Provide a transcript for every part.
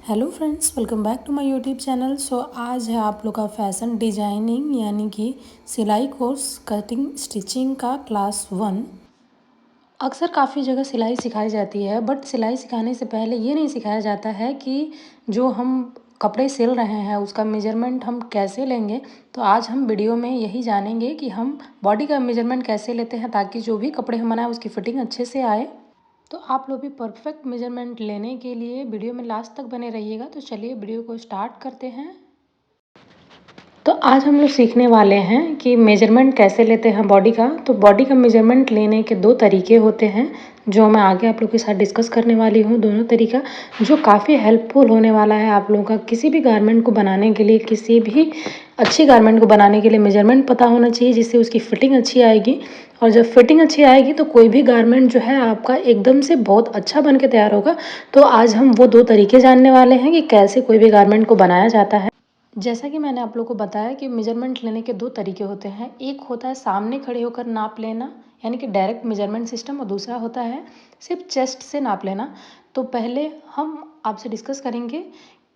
Hello friends, welcome back to my YouTube channel. आज है आप लोग का फैशन डिजाइनिंग यानी कि सिलाई कोर्स कटिंग स्टिचिंग का क्लास 1। अक्सर काफ़ी जगह सिलाई सिखाई जाती है, बट सिलाई सिखाने से पहले ये नहीं सिखाया जाता है कि जो हम कपड़े सिल रहे हैं उसका मेजरमेंट हम कैसे लेंगे। तो आज हम वीडियो में यही जानेंगे कि हम बॉडी का मेजरमेंट कैसे लेते हैं ताकि जो भी कपड़े हम बनाएं उसकी फिटिंग अच्छे से आए। तो आप लोग भी परफेक्ट मेजरमेंट लेने के लिए वीडियो में लास्ट तक बने रहिएगा। तो चलिए वीडियो को स्टार्ट करते हैं। तो आज हम लोग सीखने वाले हैं कि मेजरमेंट कैसे लेते हैं बॉडी का। तो बॉडी का मेजरमेंट लेने के दो तरीके होते हैं जो मैं आगे आप लोग के साथ डिस्कस करने वाली हूँ। दोनों तरीका जो काफ़ी हेल्पफुल होने वाला है आप लोगों का किसी भी गारमेंट को बनाने के लिए। किसी भी अच्छी गारमेंट को बनाने के लिए मेजरमेंट पता होना चाहिए जिससे उसकी फिटिंग अच्छी आएगी। और जब फिटिंग अच्छी आएगी तो कोई भी गारमेंट जो है आपका एकदम से बहुत अच्छा बन के तैयार होगा। तो आज हम वो दो तरीके जानने वाले हैं कि कैसे कोई भी गारमेंट को बनाया जाता है। जैसा कि मैंने आप लोग को बताया कि मेजरमेंट लेने के दो तरीके होते हैं। एक होता है सामने खड़े होकर नाप लेना यानी कि डायरेक्ट मेजरमेंट सिस्टम, और दूसरा होता है सिर्फ चेस्ट से नाप लेना। तो पहले हम आपसे डिस्कस करेंगे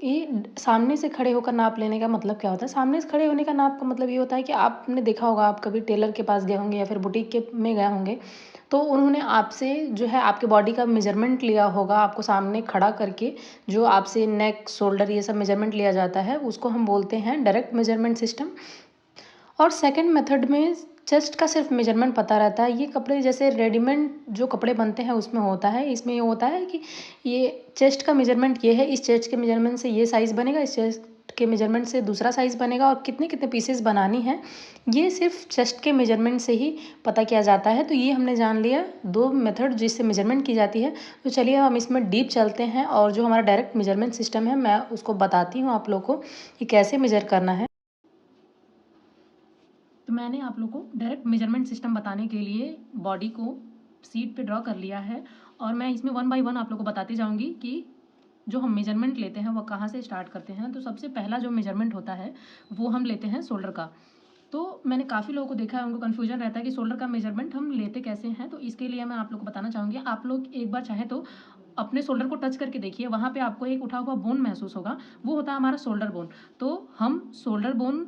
ये सामने से खड़े होकर नाप लेने का मतलब क्या होता है। सामने से खड़े होने का नाप का मतलब ये होता है कि आपने देखा होगा, आप कभी टेलर के पास गए होंगे या फिर बुटीक के में गए होंगे, तो उन्होंने आपसे जो है आपके बॉडी का मेजरमेंट लिया होगा आपको सामने खड़ा करके। जो आपसे नेक, शोल्डर ये सब मेजरमेंट लिया जाता है उसको हम बोलते हैं डायरेक्ट मेजरमेंट सिस्टम। और सेकंड मेथड में चेस्ट का सिर्फ मेजरमेंट पता रहता है। ये कपड़े जैसे रेडीमेड जो कपड़े बनते हैं उसमें होता है। इसमें ये होता है कि ये चेस्ट का मेजरमेंट ये है, इस चेस्ट के मेजरमेंट से ये साइज़ बनेगा, इस चेस्ट के मेजरमेंट से दूसरा साइज़ बनेगा, और कितने कितने पीसेस बनानी है ये सिर्फ चेस्ट के मेजरमेंट से ही पता किया जाता है। तो ये हमने जान लिया दो मेथड जिससे मेजरमेंट की जाती है। तो चलिए हम इसमें डीप चलते हैं और जो हमारा डायरेक्ट मेजरमेंट सिस्टम है मैं उसको बताती हूँ आप लोग को कि कैसे मेजर करना है। तो मैंने आप लोग को डायरेक्ट मेजरमेंट सिस्टम बताने के लिए बॉडी को सीट पे ड्रॉ कर लिया है, और मैं इसमें 1 बाय 1 आप लोग को बताती जाऊंगी कि जो हम मेजरमेंट लेते हैं वह कहाँ से स्टार्ट करते हैं। तो सबसे पहला जो मेजरमेंट होता है वो हम लेते हैं शोल्डर का। तो मैंने काफ़ी लोगों को देखा है, उनको कन्फ्यूजन रहता है कि शोल्डर का मेजरमेंट हम लेते कैसे हैं। तो इसके लिए मैं आप लोग को बताना चाहूँगी। आप लोग एक बार चाहे तो अपने शोल्डर को टच करके देखिए, वहाँ पे आपको एक उठा हुआ बोन महसूस होगा, वो होता है हमारा शोल्डर बोन। तो हम शोल्डर बोन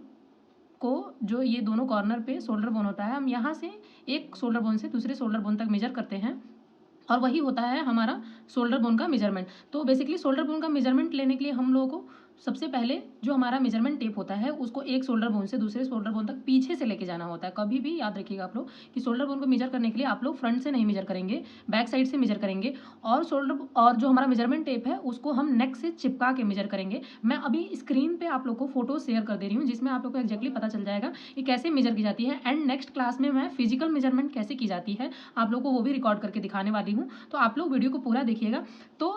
को, जो ये दोनों कॉर्नर पे शोल्डर बोन होता है, हम यहाँ से एक शोल्डर बोन से दूसरे शोल्डर बोन तक मेजर करते हैं, और वही होता है हमारा शोल्डर बोन का मेजरमेंट। तो बेसिकली शोल्डर बोन का मेजरमेंट लेने के लिए हम लोगों को सबसे पहले जो हमारा मेजरमेंट टेप होता है उसको एक शोल्डर बोन से दूसरे शोल्डर बोन तक पीछे से लेके जाना होता है। कभी भी याद रखिएगा आप लोग कि शोल्डर बोन को मेजर करने के लिए आप लोग फ्रंट से नहीं मेजर करेंगे, बैक साइड से मेजर करेंगे। और जो हमारा मेजरमेंट टेप है उसको हम नेक से चिपका के मेजर करेंगे। मैं अभी स्क्रीन पे आप लोग को फोटो शेयर कर दे रही हूँ जिसमें आप लोग को एक्जैक्टली पता चल जाएगा कि कैसे मेजर की जाती है। एंड नेक्स्ट क्लास में मैं फिजिकल मेजरमेंट कैसे की जाती है आप लोग को वो भी रिकॉर्ड करके दिखाने वाली हूँ। तो आप लोग वीडियो को पूरा देखिएगा। तो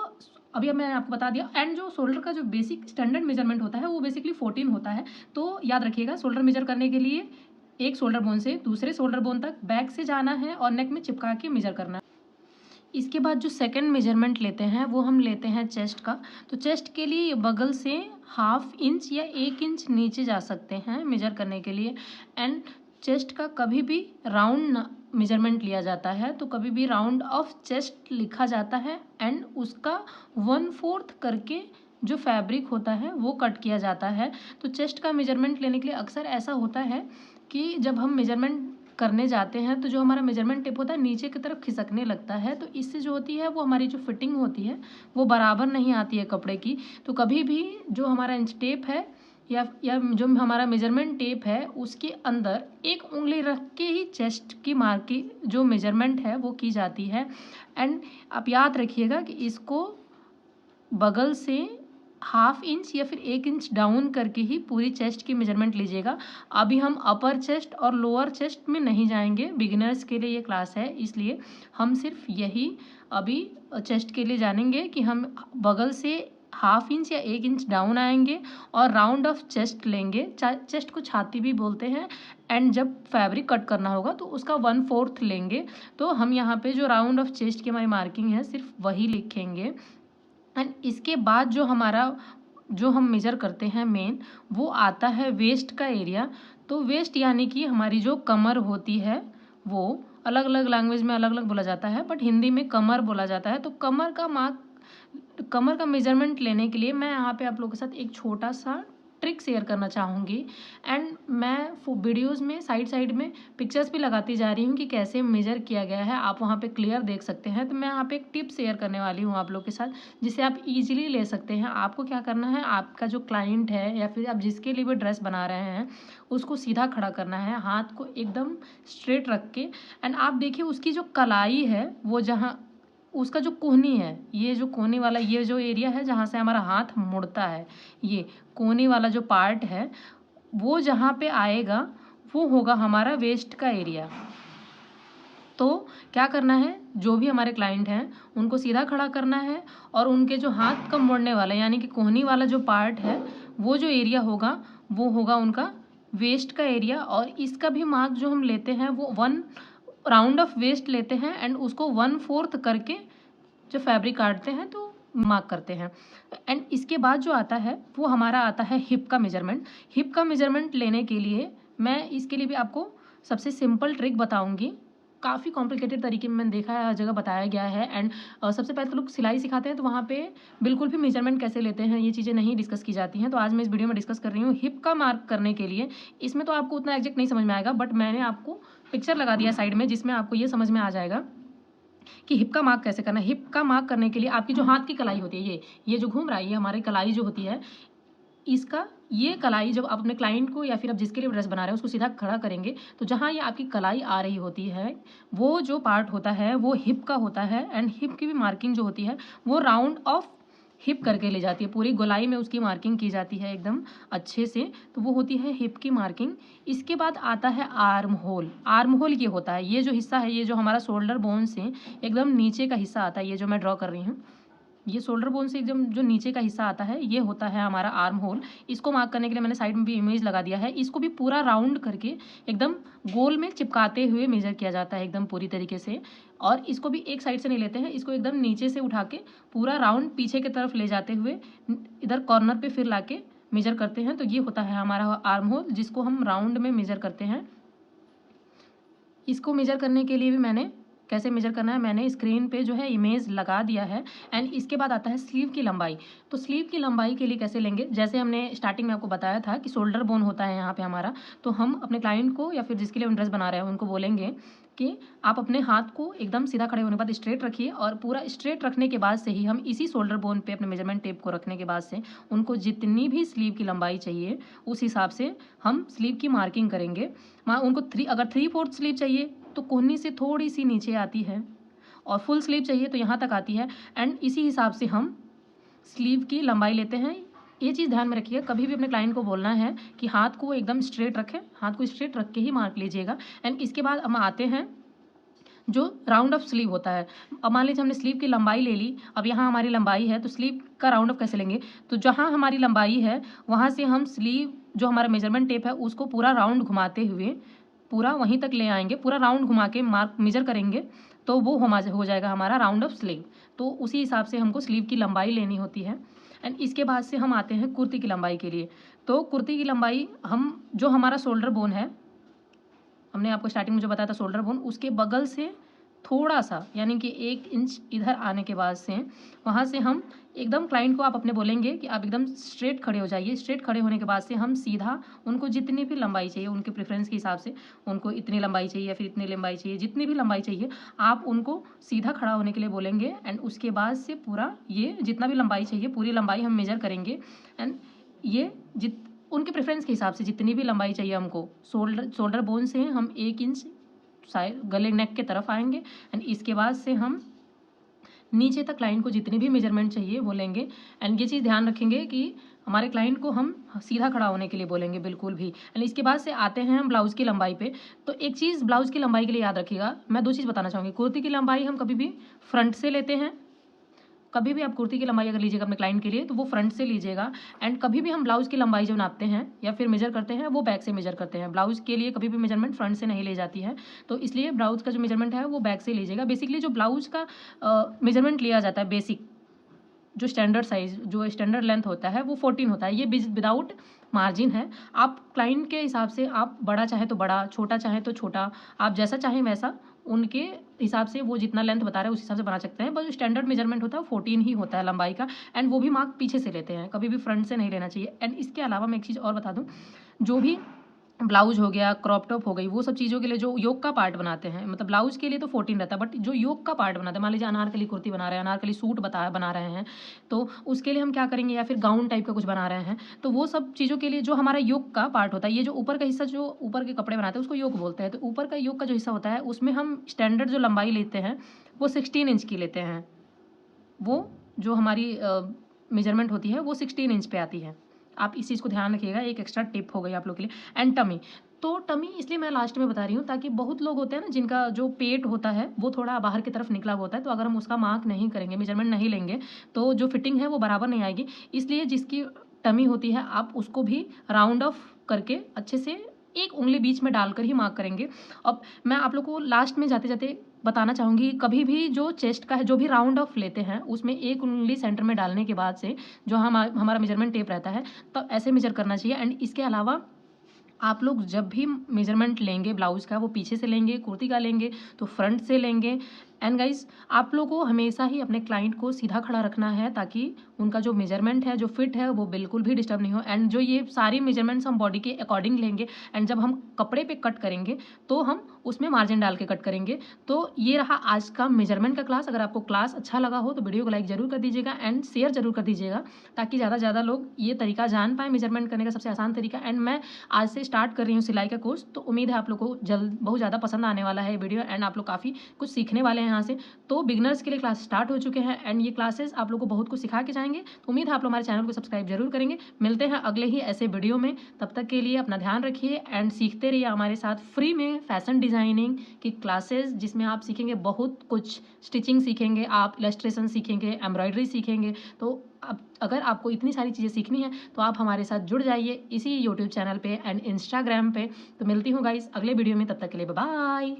अभी अब मैंने आपको बता दिया। एंड जो शोल्डर का जो बेसिक स्टैंडर्ड मेजरमेंट होता है वो बेसिकली 14 होता है। तो याद रखिएगा, शोल्डर मेजर करने के लिए एक शोल्डर बोन से दूसरे शोल्डर बोन तक बैक से जाना है और नेक में चिपका के मेजर करना है। इसके बाद जो सेकंड मेजरमेंट लेते हैं वो हम लेते हैं चेस्ट का। तो चेस्ट के लिए बगल से 1/2 इंच या 1 इंच नीचे जा सकते हैं मेजर करने के लिए। एंड चेस्ट का कभी भी राउंड मेजरमेंट लिया जाता है, तो कभी भी राउंड ऑफ चेस्ट लिखा जाता है एंड उसका 1/4 करके जो फैब्रिक होता है वो कट किया जाता है। तो चेस्ट का मेजरमेंट लेने के लिए अक्सर ऐसा होता है कि जब हम मेजरमेंट करने जाते हैं तो जो हमारा मेजरमेंट टेप होता है नीचे की तरफ खिसकने लगता है। तो इससे जो होती है वो हमारी जो फिटिंग होती है वो बराबर नहीं आती है कपड़े की। तो कभी भी जो हमारा इंच टेप है या जो हमारा मेजरमेंट टेप है उसके अंदर एक उंगली रख के ही चेस्ट की मार्की जो मेजरमेंट है वो की जाती है। एंड आप याद रखिएगा कि इसको बगल से 1/2 इंच या फिर 1 इंच डाउन करके ही पूरी चेस्ट की मेजरमेंट लीजिएगा। अभी हम अपर चेस्ट और लोअर चेस्ट में नहीं जाएंगे, बिगिनर्स के लिए ये क्लास है, इसलिए हम सिर्फ यही अभी चेस्ट के लिए जानेंगे कि हम बगल से 1/2 इंच या 1 इंच डाउन आएंगे और राउंड ऑफ चेस्ट लेंगे। चेस्ट को छाती भी बोलते हैं। एंड जब फैब्रिक कट करना होगा तो उसका 1/4 लेंगे। तो हम यहाँ पे जो राउंड ऑफ चेस्ट की हमारी मार्किंग है सिर्फ वही लिखेंगे। एंड इसके बाद जो हम मेजर करते हैं मेन, वो आता है वेस्ट का एरिया। तो वेस्ट यानी कि हमारी जो कमर होती है, वो अलग अलग लैंग्वेज में अलग अलग बोला जाता है, बट हिंदी में कमर बोला जाता है। तो कमर का मार्क कमर का मेजरमेंट लेने के लिए मैं यहाँ पे आप लोगों के साथ एक छोटा सा ट्रिक शेयर करना चाहूँगी। एंड मैं वीडियोज़ में साइड में पिक्चर्स भी लगाती जा रही हूँ कि कैसे मेजर किया गया है, आप वहाँ पे क्लियर देख सकते हैं। तो मैं यहाँ पे एक टिप शेयर करने वाली हूँ आप लोग के साथ, जिसे आप इजीली ले सकते हैं। आपको क्या करना है, आपका जो क्लाइंट है या फिर आप जिसके लिए भी ड्रेस बना रहे हैं उसको सीधा खड़ा करना है, हाथ को एकदम स्ट्रेट रख के। एंड आप देखिए उसकी जो कलाई है वो जहाँ उसका जो कोहनी है, ये जो कोहनी वाला ये जो एरिया है जहाँ से हमारा हाथ मुड़ता है, ये कोहनी वाला जो पार्ट है वो जहाँ पे आएगा वो होगा हमारा वेस्ट का एरिया। तो क्या करना है, जो भी हमारे क्लाइंट हैं उनको सीधा खड़ा करना है और उनके जो हाथ का मुड़ने वाला यानी कि कोहनी वाला जो पार्ट है वो जो एरिया होगा वो होगा उनका वेस्ट का एरिया। और इसका भी मार्क जो हम लेते हैं वो 1 राउंड ऑफ वेस्ट लेते हैं एंड उसको 1/4 करके जो फैब्रिक काटते हैं तो मार्क करते हैं। एंड इसके बाद जो आता है वो हमारा आता है हिप का मेजरमेंट। हिप का मेजरमेंट लेने के लिए मैं इसके लिए भी आपको सबसे सिंपल ट्रिक बताऊंगी। काफ़ी कॉम्प्लिकेटेड तरीके में मैंने देखा है, हर जगह बताया गया है। एंड सबसे पहले तो लोग सिलाई सिखाते हैं तो वहाँ पे बिल्कुल भी मेजरमेंट कैसे लेते हैं ये चीज़ें नहीं डिस्कस की जाती हैं। तो आज मैं इस वीडियो में डिस्कस कर रही हूँ हिप का मार्क करने के लिए। इसमें तो आपको उतना एग्जैक्ट नहीं समझ में आएगा, बट मैंने आपको पिक्चर लगा दिया साइड में जिसमें आपको ये समझ में आ जाएगा कि हिप का मार्क कैसे करना है। हिप का मार्क करने के लिए आपकी जो हाथ की कलाई होती है, ये जो घूम रहा है, ये हमारी कलाई जो होती है, इसका ये कलाई जब आप अपने क्लाइंट को या फिर आप जिसके लिए ड्रेस बना रहे हैं उसको सीधा खड़ा करेंगे तो जहाँ ये आपकी कलाई आ रही होती है वो जो पार्ट होता है वो हिप का होता है। एंड हिप की भी मार्किंग जो होती है वो राउंड ऑफ हिप करके ले जाती है, पूरी गोलाई में उसकी मार्किंग की जाती है एकदम अच्छे से, तो वो होती है हिप की मार्किंग। इसके बाद आता है आर्म होल। आर्म होल ये होता है, ये जो हिस्सा है, ये जो हमारा शोल्डर बोन से एकदम नीचे का हिस्सा आता है, ये जो मैं ड्रॉ कर रही हूँ, ये शोल्डर बोन से एकदम जो नीचे का हिस्सा आता है ये होता है हमारा आर्म होल। इसको मार्क करने के लिए मैंने साइड में भी इमेज लगा दिया है। इसको भी पूरा राउंड करके एकदम गोल में चिपकाते हुए मेजर किया जाता है एकदम पूरी तरीके से। और इसको भी एक साइड से नहीं लेते हैं, इसको एकदम नीचे से उठा के पूरा राउंड पीछे की तरफ ले जाते हुए इधर कॉर्नर पे फिर लाके मेजर करते हैं। तो ये होता है हमारा आर्म होल जिसको हम राउंड में मेजर करते हैं। इसको मेजर करने के लिए भी मैंने कैसे मेजर करना है मैंने स्क्रीन पे जो है इमेज लगा दिया है। एंड इसके बाद आता है स्लीव की लंबाई। तो स्लीव की लंबाई के लिए कैसे लेंगे, जैसे हमने स्टार्टिंग में आपको बताया था कि शोल्डर बोन होता है यहाँ पे हमारा, तो हम अपने क्लाइंट को या फिर जिसके लिए हम ड्रेस बना रहे हैं उनको बोलेंगे कि आप अपने हाथ को एकदम सीधा खड़े होने के बाद स्ट्रेट रखिए और पूरा स्ट्रेट रखने के बाद से ही हम इसी शोल्डर बोन पे अपने मेजरमेंट टेप को रखने के बाद से उनको जितनी भी स्लीव की लंबाई चाहिए उस हिसाब से हम स्लीव की मार्किंग करेंगे। उनको अगर 3/4 स्लीव चाहिए तो कोहनी से थोड़ी सी नीचे आती है और फुल स्लीव चाहिए तो यहाँ तक आती है। एंड इसी हिसाब से हम स्लीव की लंबाई लेते हैं। ये चीज़ ध्यान में रखिए, कभी भी अपने क्लाइंट को बोलना है कि हाथ को एकदम स्ट्रेट रखें, हाथ को स्ट्रेट रख के ही मार्क लीजिएगा। एंड इसके बाद हम आते हैं जो राउंड ऑफ स्लीव होता है। अब मान लीजिए हमने स्लीव की लंबाई ले ली, अब यहाँ हमारी लंबाई है तो स्लीव का राउंड ऑफ कैसे लेंगे, तो जहाँ हमारी लंबाई है वहाँ से हम स्लीव जो हमारा मेजरमेंट टेप है उसको पूरा राउंड घुमाते हुए पूरा वहीं तक ले आएंगे, पूरा राउंड घुमा के मार्क मेजर करेंगे तो वो हो जाएगा हमारा राउंड ऑफ स्लीव। तो उसी हिसाब से हमको स्लीव की लंबाई लेनी होती है। एंड इसके बाद से हम आते हैं कुर्ती की लंबाई के लिए। तो कुर्ती की लंबाई हम जो हमारा शोल्डर बोन है, हमने आपको स्टार्टिंग में जो बताया था शोल्डर बोन, उसके बगल से थोड़ा सा यानी कि 1 इंच इधर आने के बाद से वहाँ से हम एकदम क्लाइंट को आप अपने बोलेंगे कि आप एकदम स्ट्रेट खड़े हो जाइए। स्ट्रेट खड़े होने के बाद से हम सीधा उनको जितनी भी लंबाई चाहिए उनके प्रेफरेंस के हिसाब से, उनको इतनी लंबाई चाहिए या फिर इतनी लंबाई चाहिए, जितनी भी लंबाई चाहिए आप उनको सीधा खड़ा होने के लिए बोलेंगे। एंड उसके बाद से पूरा ये जितना भी लंबाई चाहिए पूरी लंबाई हम मेजर करेंगे। एंड ये उनके प्रेफरेंस के हिसाब से जितनी भी लंबाई चाहिए हमको शोल्डर बोन से हम 1 इंच साइड गले नेक के तरफ आएंगे। एंड इसके बाद से हम नीचे तक क्लाइंट को जितनी भी मेजरमेंट चाहिए वो लेंगे। एंड ये चीज़ ध्यान रखेंगे कि हमारे क्लाइंट को हम सीधा खड़ा होने के लिए बोलेंगे बिल्कुल भी। एंड इसके बाद से आते हैं हम ब्लाउज़ की लंबाई पे। तो एक चीज़ ब्लाउज़ की लंबाई के लिए याद रखिएगा, मैं 2 चीज़ बताना चाहूँगी। कुर्ती की लंबाई हम कभी भी फ्रंट से लेते हैं, कभी भी आप कुर्ती की लंबाई अगर लीजिएगा अपने क्लाइंट के लिए तो वो फ्रंट से लीजिएगा। एंड कभी भी हम ब्लाउज़ की लंबाई जो नापते हैं या फिर मेजर करते हैं वो बैक से मेजर करते हैं। ब्लाउज़ के लिए कभी भी मेजरमेंट फ्रंट से नहीं ली जाती है, तो इसलिए ब्लाउज़ का जो मेजरमेंट है वो बैक से लीजिएगा। बेसिकली जो ब्लाउज़ का मेजरमेंट लिया जाता है, बेसिक जो स्टैंडर्ड साइज जो स्टैंडर्ड लेंथ होता है वो 14 होता है। ये विदाउट मार्जिन है। आप क्लाइंट के हिसाब से आप बड़ा चाहे तो बड़ा, छोटा चाहे तो छोटा, आप जैसा चाहें वैसा उनके हिसाब से वो जितना लेंथ बता रहा है उस हिसाब से बना सकते हैं, बस जो स्टैंडर्ड मेजरमेंट होता है 14 ही होता है लंबाई का, एंड वो भी मार्क पीछे से लेते हैं, कभी भी फ्रंट से नहीं लेना चाहिए। एंड इसके अलावा मैं एक चीज़ और बता दूँ, जो भी ब्लाउज हो गया, क्रॉप टॉप हो गई, वो सब चीज़ों के लिए जो योक का पार्ट बनाते हैं, मतलब ब्लाउज के लिए तो 14 रहता है, बट जो योक का पार्ट बनाते हैं, मान लीजिए अनारकली कुर्ती बना रहे हैं, अनारकली सूट बना रहे हैं, तो उसके लिए हम क्या करेंगे, या फिर गाउन टाइप का कुछ बना रहे हैं, तो वो सब चीज़ों के लिए जो हमारा योक का पार्ट होता है, ये जो ऊपर का हिस्सा जो ऊपर के कपड़े बनाते हैं उसको योक बोलते हैं, तो ऊपर का योक का जो हिस्सा होता है उसमें हम स्टैंडर्ड जो लंबाई लेते हैं वो 16 इंच की लेते हैं। वो जो हमारी मेजरमेंट होती है वो 16 इंच पे आती है। आप इस चीज़ को ध्यान रखिएगा, एक एक्स्ट्रा टिप हो गई आप लोग के लिए। एंड टमी, तो टमी इसलिए मैं लास्ट में बता रही हूँ ताकि बहुत लोग होते हैं ना जिनका जो पेट होता है वो थोड़ा बाहर की तरफ निकला हुआ होता है, तो अगर हम उसका मार्क नहीं करेंगे, मेजरमेंट नहीं लेंगे, तो जो फिटिंग है वो बराबर नहीं आएगी। इसलिए जिसकी टमी होती है आप उसको भी राउंड ऑफ करके अच्छे से एक उंगली बीच में डालकर ही मार्क करेंगे। अब मैं आप लोग को लास्ट में जाते जाते बताना चाहूँगी, कभी भी जो चेस्ट का है जो भी राउंड ऑफ लेते हैं उसमें एक उंगली सेंटर में डालने के बाद से जो हमारा मेजरमेंट टेप रहता है तो ऐसे मेजर करना चाहिए। एंड इसके अलावा आप लोग जब भी मेजरमेंट लेंगे ब्लाउज़ का, वो पीछे से लेंगे, कुर्ती का लेंगे तो फ्रंट से लेंगे। एंड गाइस, आप लोगों को हमेशा ही अपने क्लाइंट को सीधा खड़ा रखना है ताकि उनका जो मेजरमेंट है, जो फिट है, वो बिल्कुल भी डिस्टर्ब नहीं हो। एंड जो ये सारी मेजरमेंट्स हम बॉडी के अकॉर्डिंग लेंगे, एंड जब हम कपड़े पे कट करेंगे तो हम उसमें मार्जिन डाल के कट करेंगे। तो ये रहा आज का मेजरमेंट का क्लास। अगर आपको क्लास अच्छा लगा हो तो वीडियो को लाइक ज़रूर कर दीजिएगा एंड शेयर ज़रूर कर दीजिएगा ताकि ज़्यादा से ज़्यादा लोग ये तरीका जान पाएँ, मेजरमेंट करने का सबसे आसान तरीका। एंड मैं आज से स्टार्ट कर रही हूँ सिलाई का कोर्स, तो उम्मीद है आप लोग को जल्द बहुत ज़्यादा पसंद आने वाला है ये वीडियो, एंड आप लोग काफ़ी कुछ सीखने वाले हैं यहाँ से। तो बिगनर्स के लिए क्लास स्टार्ट हो चुके हैं एंड ये क्लासेस आप लोग को बहुत कुछ सिखा के जाएंगे, तो उम्मीद है आप लोग हमारे चैनल को सब्सक्राइब जरूर करेंगे। मिलते हैं अगले ही ऐसे वीडियो में, तब तक के लिए अपना ध्यान रखिए एंड सीखते रहिए हमारे साथ फ्री में फैशन डिज़ाइनिंग की क्लासेस, जिसमें आप सीखेंगे बहुत कुछ, स्टिचिंग सीखेंगे, आप इलस्ट्रेशन सीखेंगे, एम्ब्रॉयडरी सीखेंगे। तो अब अगर आपको इतनी सारी चीज़ें सीखनी है तो आप हमारे साथ जुड़ जाइए इसी यूट्यूब चैनल पे एंड इंस्टाग्राम पे। तो मिलती हूँ गाइस अगले वीडियो में, तब तक के लिए बाय बाय।